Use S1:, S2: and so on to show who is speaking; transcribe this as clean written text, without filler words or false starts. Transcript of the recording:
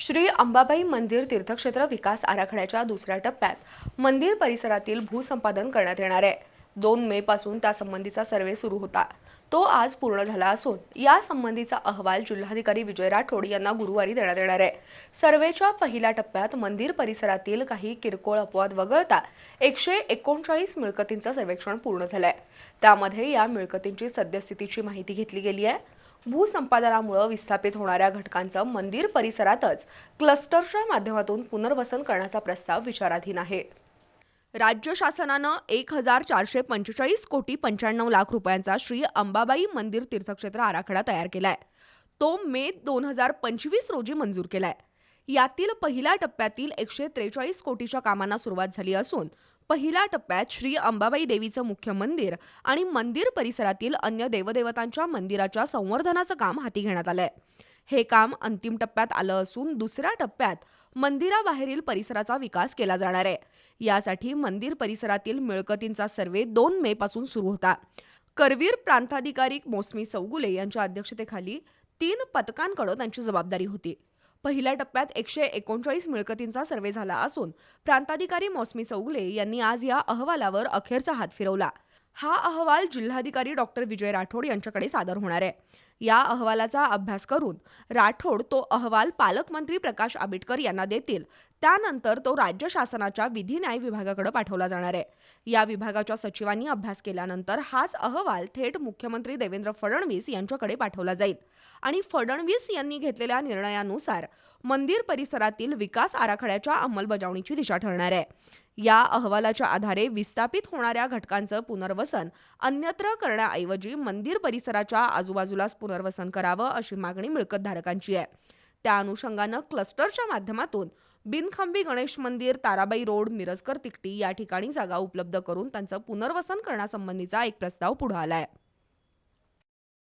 S1: श्री अंबाबाई मंदिर तीर्थक्षेत्र विकास आराखड्याच्या दुसऱ्या टप्प्यात मंदिर परिसरातील भूसंपादन करण्यात येणार आहे। 2 मे पासून त्यासंबंधीचा सर्वे सुरू होता, तो आज पूर्ण झाला असून या संबंधीचा अहवाल जिल्हाधिकारी विजय राठोड यांना गुरुवारी देण्यात येणार आहे। सर्वेच्या पहिल्या टप्प्यात मंदिर परिसरातील काही किरकोळ अपवाद वगळता 139 मिळकतींचं सर्वेक्षण पूर्ण झालंय। त्यामध्ये या मिळकतींची सद्यस्थितीची माहिती घेतली गेली आहे। भूसंपादनामुळे विस्थापित होणाऱ्या घटकांचं मंदिर परिसरातच क्लस्टरच्या माध्यमातून पुनर्वसन करण्याचा प्रस्ताव विचाराधीन आहे। राज्य शासनानं 1445 कोटी 95 लाख रुपयांचा श्री अंबाबाई मंदिर तीर्थक्षेत्र आराखडा तयार केलाय। तो मे 2025 रोजी मंजूर केलाय। यातील पहिल्या टप्प्यातील 143 कोटीच्या कामांना सुरुवात झाली असून पहिल्या टप्प्यात श्री अंबाबाई देवीचं मुख्य मंदिर आणि मंदिर परिसरातील अन्य देवदेवतांच्या मंदिराच्या संवर्धनाचं काम हाती घेण्यात आलंय। हे काम अंतिम टप्प्यात आलं असून दुसऱ्या टप्प्यात मंदिराबाहेरील परिसराचा विकास केला जाणार आहे। यासाठी मंदिर परिसरातील मिळकतींचा सर्वे 2 मे पासून सुरू होता। करवीर प्रांताधिकारी मोसमी चौगुले यांच्या अध्यक्षतेखाली 3 पथकांकडे त्यांची जबाबदारी होती। पहिल्या टप्प्यात 139 मिळकतींचा सर्वे झाला असून प्रांताधिकारी मोसमी चौगुले यांनी आज या अहवालावर अखेरचा हात फिरवला। हा अहवाल जिल्हाधिकारी डॉक्टर विजय राठोड यांच्याकडे सादर होणार आहे। या अहवालाचा अभ्यास करून राठोड तो अहवाल पालकमंत्री प्रकाश आंबेडकर यांना देतील। त्यानंतर तो राज्य शासनाच्या विधी न्याय विभागाकडे पाठवला जाणार आहे। या विभागाच्या सचिवांनी अभ्यास केल्यानंतर हाच अहवाल थेट मुख्यमंत्री देवेंद्र फडणवीस यांच्याकडे पाठवला जाईल आणि फडणवीस यांनी घेतलेल्या निर्णयानुसार मंदिर परिसरातील विकास आराखड्याच्या अंमलबजावणीची दिशा ठरणार आहे। या अहवालाच्या आधारे विस्थापित होणाऱ्या घटकांचं पुनर्वसन अन्यत्र करण्याऐवजी मंदिर परिसराच्या आजूबाजूलाच पुनर्वसन करावं अशी मागणी मिळकतधारकांची आहे। त्या अनुषंगानं क्लस्टरच्या माध्यमातून बिनखंबी गणेश मंदिर, ताराबाई रोड, मिरजकर तिकटी या ठिकाणी जागा उपलब्ध करून त्यांचं पुनर्वसन करण्यासंबंधीचा एक प्रस्ताव पुढे आलाय।